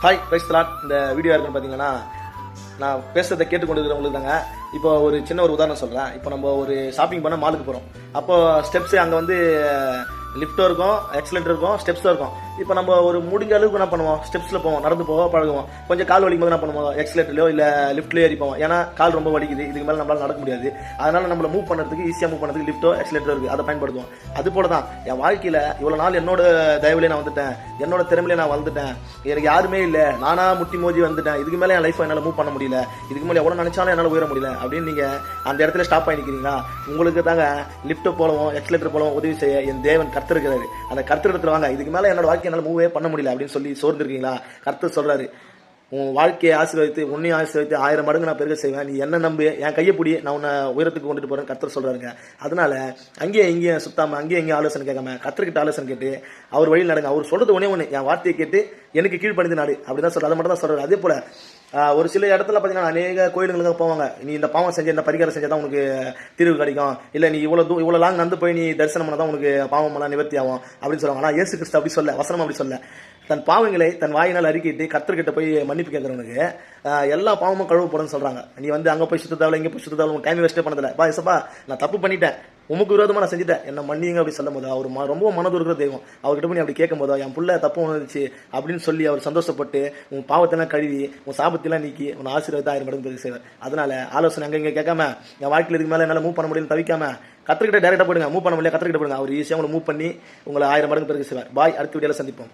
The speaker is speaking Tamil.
ஹாய் பிரைஸ்லாட். இந்த வீடியோ இருக்குன்னு பார்த்தீங்கன்னா, நான் பேசுறதை கேட்டுக்கொண்டு இருக்கிறவங்களுக்கு தாங்க. இப்போ ஒரு சின்ன ஒரு உதாரணம் சொல்கிறேன். இப்போ நம்ம ஒரு ஷாப்பிங் பண்ண மாலுக்கு போகிறோம். அப்போ ஸ்டெப்ஸு அங்கே வந்து லிஃப்ட்டும் இருக்கும், எக்ஸலென்ட் இருக்கும், ஸ்டெப்ஸும் இருக்கும். இப்போ நம்ம ஒரு முடிஞ்ச அளவுக்கு என்ன பண்ணுவோம், ஸ்டெப்ஸில் போவோம், நடந்து போவோம், பழகுவோம். கொஞ்சம் கால் வலிக்கும் போது என்ன பண்ணுவோம், எக்ஸலேட்டர்லையோ இல்லை லிஃப்ட்லேயோ ஏறி போவோம். ஏன்னா கால் ரொம்ப வலிக்குது, இதுக்கு மேலே நம்மளால நடக்க முடியாது. அதனால நம்மளை மூவ் பண்ணுறதுக்கு ஈஸியாக மூவ் பண்ணுறதுக்கு லிஃப்ட்டோ எக்ஸலேட்டரோ இருக்குது, அதை பயன்படுத்துவோம். அது போல தான் என் வாழ்க்கையில் இவ்வளோ நாள் என்னோட தயவுலேயே நான் வந்துட்டேன், என்னோட திறமையிலே நான் வந்துட்டேன். எனக்கு யாருமே இல்லை, நானா முட்டி மோதி வந்துட்டேன். இதுக்கு மேலே என் லைஃப் என்னால் மூவ் பண்ண முடியல, இதுக்கு மேலே எவ்வளோ நினைச்சாலும் என்னால் உயர முடியல அப்படின்னு நீங்கள் அந்த இடத்துல ஸ்டாப் ஆகிக்கிறீங்களா? உங்களுக்கு தாங்க லிஃப்ட்டை போலவும் எக்ஸலேட்டர் போலவும் உதவி செய்ய என் தேவன் கர்த்தர் இருக்கிறாரு. அந்த கர்த்தர் இடத்துல வாங்க, இதுக்கு மேலே என்னோட வாழ்க்கை என்னால் மூவே பண்ண முடியல அப்படின்னு சொல்லி சோர்ந்துருக்கீங்களா? கர்த்தர் சொல்றாரு, உன் வாழ்க்கையை ஆசீர்வதித்து உன்னையும் ஆசீர்வதித்து 1000 மடங்கு நான் பெருக செய்வேன். நீ என்ன நம்பு, என் கையை பிடி, நான் உன்னை உயரத்துக்கு கொண்டுட்டு போறேன் கர்த்தர் சொல்றாருங்க. அதனால அங்கேயும் இங்கேயும் சுத்தாம, அங்கேயும் எங்கேயும் ஆலோசனை கேட்காம கர்த்தர்கிட்ட ஆலோசனை கேட்டு அவர் வழியில் நடங்க. அவர் சொல்றது ஒண்ணு, என் வார்த்தையை கேட்டு எனக்கு கீழ்ப்பணிந்து நாடு அப்படிதான் சொல்றாரு. அதை மட்டும் தான் சொல்றாரு. அதே போல ஒரு சில இடத்துல பார்த்தீங்கன்னா அநேக கோயிலுங்களுக்கு போவாங்க. நீ இந்த பாவம் செஞ்ச, இந்த பரிகாரம் செஞ்சால் தான் உனக்கு தீர்வு கிடைக்கும், இல்லை நீ இவ்வளோ லாங் நடந்து போய் நீ தரிசனம் பண்ணால் தான் உனக்கு பாவம் எல்லாம் நிவர்த்தி ஆகும் அப்படின்னு சொல்லுவாங்க. ஆனால் இயேசு கிறிஸ்து அப்படி சொல்ல, வசனம் அப்படி சொல்ல. தன் பாவங்களை தன் வாயினால் அறிக்கிட்டு கர்த்தர்கிட்ட போய் மன்னிப்பு கேட்கறவனுக்கு எல்லா பாவமும் கழுவப்படும் சொல்றாங்க. நீ வந்து அங்கே போய் சுத்தத்தாவில் இங்கே போய் சுத்தத்தாவில் உன் டைம் வேஸ்ட்டே பண்ணதில்லை. பா ஏசப்பா, நான் தப்பு பண்ணிட்டேன், உமக்கு விரோதமாக நான் செஞ்சுட்டேன், என்ன மன்னிங்க அப்படி சொல்லும் போது அவர் ரொம்ப மனதுருக்கிற தெய்வம். அவர்கிட்ட போய் அப்படி கேட்கும் போதோ என் புள்ள தப்பு உணர்ந்துச்சு அப்படின்னு சொல்லி அவர் சந்தோஷப்பட்டு உன் பாவத்தெல்லாம் கழுவி உன் சாபத்தெல்லாம் நீக்கி உன் ஆசீர்வாதத்தை 1000 மடங்கு பெருக செய்வார். அதனால ஆலோசனை அங்கே இங்கே கேட்காம, என் வாழ்க்கையில் இதுக்கு மேலே என்னால் மூவ் பண்ண முடியும்னு தவிக்காம கர்த்தர்கிட்ட டேரெக்டாக போடுங்க. மூவ் பண்ண முடியல, கர்த்தர்கிட்ட போடுங்க. அவர் ஈஸியாக உங்களை மூவ் பண்ணி உங்களை 1000 மடங்கு பெருக செய்வார். பாய், அடுத்த வீடியோவில் சந்திப்போம்.